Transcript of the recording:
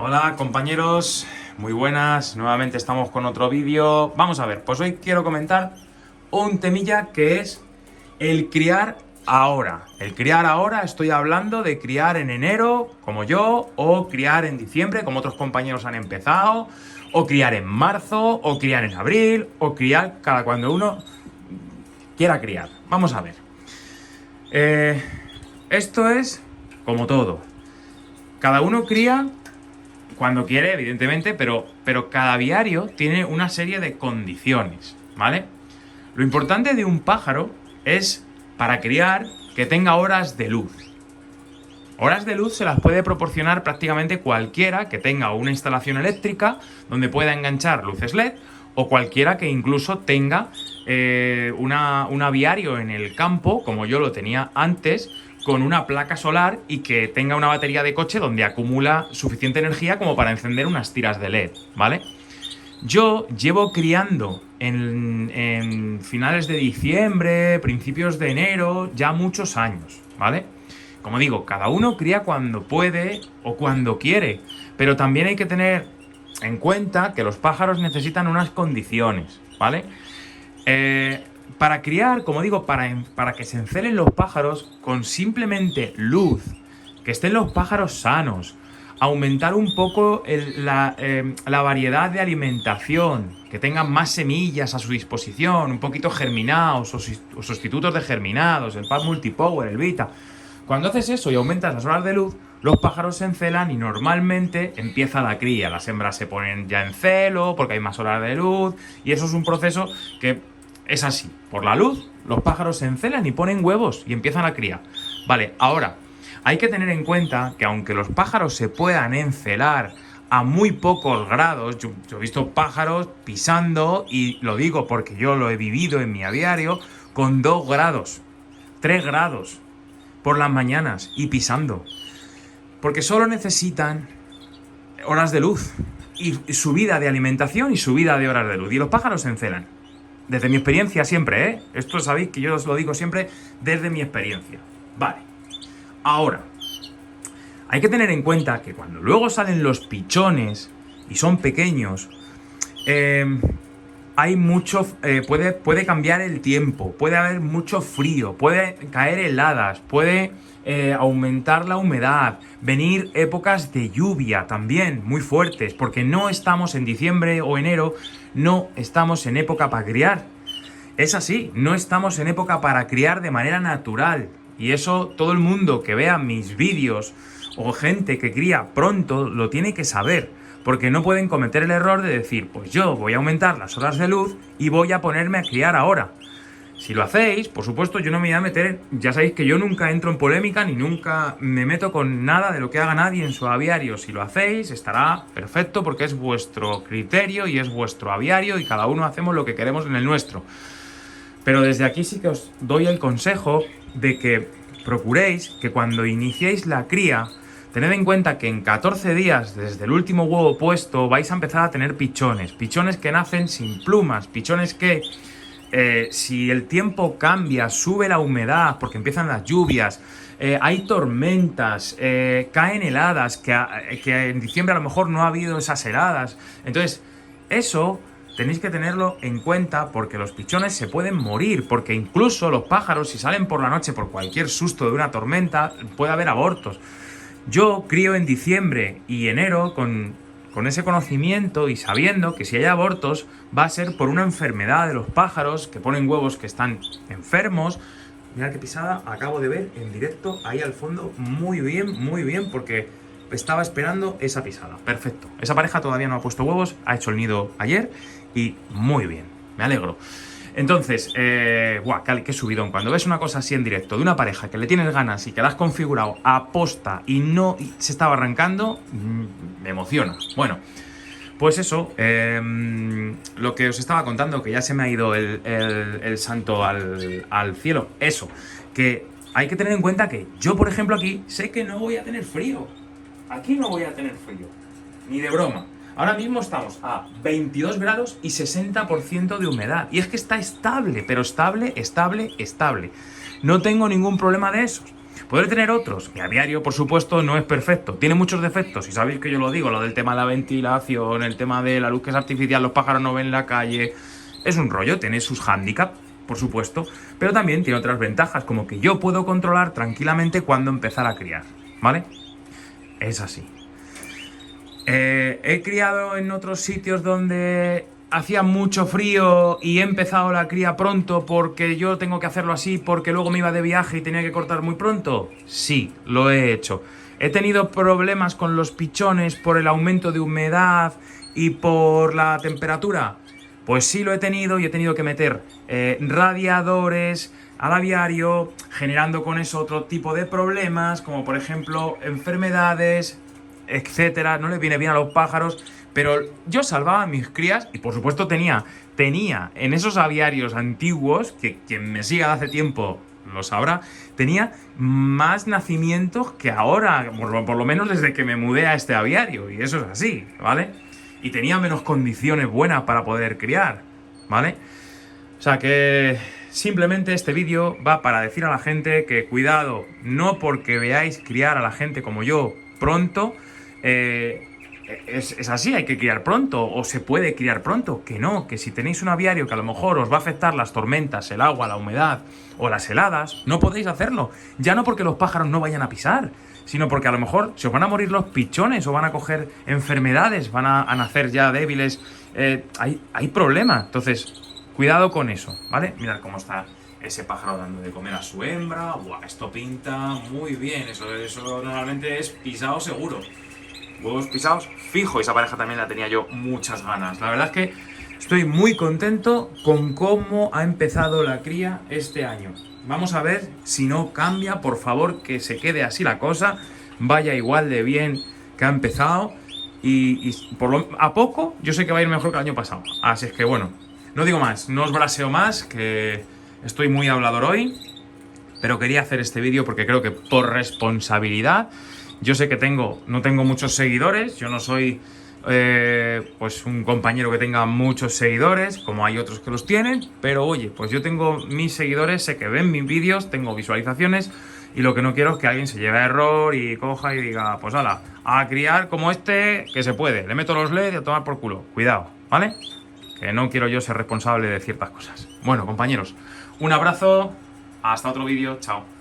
Hola compañeros, muy buenas, nuevamente estamos con otro vídeo. Vamos a ver, pues hoy quiero comentar un temilla que es el criar ahora. El criar ahora, estoy hablando de criar en enero, como yo, o criar en diciembre, como otros compañeros han empezado, o criar en marzo, o criar en abril, o criar cada cuando uno quiera criar. Vamos a ver. Eh, Esto es como todo. Cada uno cría cuando quiere, evidentemente, pero cada aviario tiene una serie de condiciones, ¿vale? Lo importante de un pájaro es, para criar, que tenga horas de luz. Horas de luz se las puede proporcionar prácticamente cualquiera que tenga una instalación eléctrica donde pueda enganchar luces LED, o cualquiera que incluso tenga un aviario en el campo, como yo lo tenía antes, con una placa solar y que tenga una batería de coche donde acumula suficiente energía como para encender unas tiras de LED, ¿vale? Yo llevo criando en finales de diciembre, principios de enero, ya muchos años, ¿vale? Como digo, cada uno cría cuando puede o cuando quiere, pero también hay que tener en cuenta que los pájaros necesitan unas condiciones, ¿vale? Para criar, como digo, para que se encelen los pájaros, con simplemente luz, que estén los pájaros sanos, aumentar un poco la variedad de alimentación, que tengan más semillas a su disposición, un poquito germinados o sustitutos de germinados, el Pack Multipower, el Vita. Cuando haces eso y aumentas las horas de luz, los pájaros se encelan y normalmente empieza la cría. Las hembras se ponen ya en celo porque hay más horas de luz, y eso es un proceso que es así. Por la luz, los pájaros se encelan y ponen huevos y empiezan la cría. Vale, ahora, hay que tener en cuenta que aunque los pájaros se puedan encelar a muy pocos grados, yo he visto pájaros pisando, y lo digo porque yo lo he vivido en mi aviario, con 2 grados, 3 grados por las mañanas y pisando. Porque solo necesitan horas de luz y subida de alimentación y subida de horas de luz. Y los pájaros se encelan. Desde mi experiencia siempre, ¿eh? Esto sabéis que yo os lo digo siempre desde mi experiencia. Vale. Ahora, hay que tener en cuenta que cuando luego salen los pichones y son pequeños, hay mucho, puede cambiar el tiempo, puede haber mucho frío, puede caer heladas, puede aumentar la humedad, venir épocas de lluvia también muy fuertes, porque no estamos en diciembre o enero, no estamos en época para criar. Es así, no estamos en época para criar de manera natural. Y eso todo el mundo que vea mis vídeos o gente que cría pronto lo tiene que saber. Porque no pueden cometer el error de decir, pues yo voy a aumentar las horas de luz y voy a ponerme a criar ahora. Si lo hacéis, por supuesto, yo no me voy a meter, ya sabéis que yo nunca entro en polémica ni nunca me meto con nada de lo que haga nadie en su aviario. Si lo hacéis, estará perfecto porque es vuestro criterio y es vuestro aviario y cada uno hacemos lo que queremos en el nuestro. Pero desde aquí sí que os doy el consejo de que procuréis que cuando iniciéis la cría, tened en cuenta que en 14 días desde el último huevo puesto vais a empezar a tener pichones. Pichones que nacen sin plumas, pichones que si el tiempo cambia, sube la humedad porque empiezan las lluvias, hay tormentas, caen heladas, que en diciembre a lo mejor no ha habido esas heladas. Entonces, eso tenéis que tenerlo en cuenta porque los pichones se pueden morir, porque incluso los pájaros, si salen por la noche por cualquier susto de una tormenta, puede haber abortos. Yo crío en diciembre y enero con ese conocimiento y sabiendo que si hay abortos va a ser por una enfermedad de los pájaros que ponen huevos que están enfermos. Mirad qué pisada acabo de ver en directo ahí al fondo. Muy bien, porque estaba esperando esa pisada. Perfecto. Esa pareja todavía no ha puesto huevos, ha hecho el nido ayer y muy bien. Me alegro. Entonces, qué subidón. Cuando ves una cosa así en directo de una pareja que le tienes ganas y que la has configurado a posta y no se estaba arrancando, me emociona. Bueno, pues eso, lo que os estaba contando, que ya se me ha ido el santo al cielo. Eso, que hay que tener en cuenta que yo, por ejemplo, aquí sé que no voy a tener frío. Aquí no voy a tener frío, ni de broma. Ahora mismo estamos a 22 grados y 60% de humedad. Y es que está estable, pero estable. No tengo ningún problema de esos. Podré tener otros. Mi aviario, por supuesto, no es perfecto. Tiene muchos defectos. Y sabéis que yo lo digo, lo del tema de la ventilación, el tema de la luz que es artificial, los pájaros no ven la calle. Es un rollo, tiene sus hándicaps, por supuesto. Pero también tiene otras ventajas, como que yo puedo controlar tranquilamente cuándo empezar a criar. ¿Vale? Es así. He criado en otros sitios donde hacía mucho frío y he empezado la cría pronto porque yo tengo que hacerlo así porque luego me iba de viaje y tenía que cortar muy pronto. Sí, lo he hecho. He tenido problemas con los pichones por el aumento de humedad y por la temperatura. Pues sí lo he tenido y he tenido que meter radiadores al aviario, generando con eso otro tipo de problemas, como por ejemplo enfermedades, etcétera. No les viene bien a los pájaros, pero yo salvaba a mis crías y por supuesto tenía en esos aviarios antiguos, que quien me siga de hace tiempo lo sabrá, tenía más nacimientos que ahora, por lo menos desde que me mudé a este aviario, y eso es así, ¿vale? Y tenía menos condiciones buenas para poder criar, ¿vale? O sea que simplemente este vídeo va para decir a la gente que cuidado, no porque veáis criar a la gente como yo pronto, es así, hay que criar pronto, o se puede criar pronto, que no, que si tenéis un aviario que a lo mejor os va a afectar las tormentas, el agua, la humedad o las heladas, no podéis hacerlo, ya no porque los pájaros no vayan a pisar, sino porque a lo mejor se os van a morir los pichones o van a coger enfermedades, van a nacer ya débiles, hay problemas, entonces cuidado con eso, ¿vale? Mirad cómo está ese pájaro dando de comer a su hembra. ¡Buah! Esto pinta muy bien. Eso normalmente es pisado seguro. Huevos pisados, fijo. Esa pareja también la tenía yo muchas ganas. La verdad es que estoy muy contento con cómo ha empezado la cría este año. Vamos a ver si no cambia. Por favor, que se quede así la cosa. Vaya igual de bien que ha empezado. Y a poco yo sé que va a ir mejor que el año pasado. Así es que bueno, no digo más, no os braseo más, que estoy muy hablador hoy, pero quería hacer este vídeo porque creo que por responsabilidad. Yo sé que no tengo muchos seguidores, yo no soy pues un compañero que tenga muchos seguidores, como hay otros que los tienen, pero oye, pues yo tengo mis seguidores, sé que ven mis vídeos, tengo visualizaciones, y lo que no quiero es que alguien se lleve a error y coja y diga, pues ala, a criar como este, que se puede, le meto los LED y a tomar por culo. Cuidado, ¿vale? Que no quiero yo ser responsable de ciertas cosas. Bueno, compañeros, un abrazo, hasta otro vídeo, chao.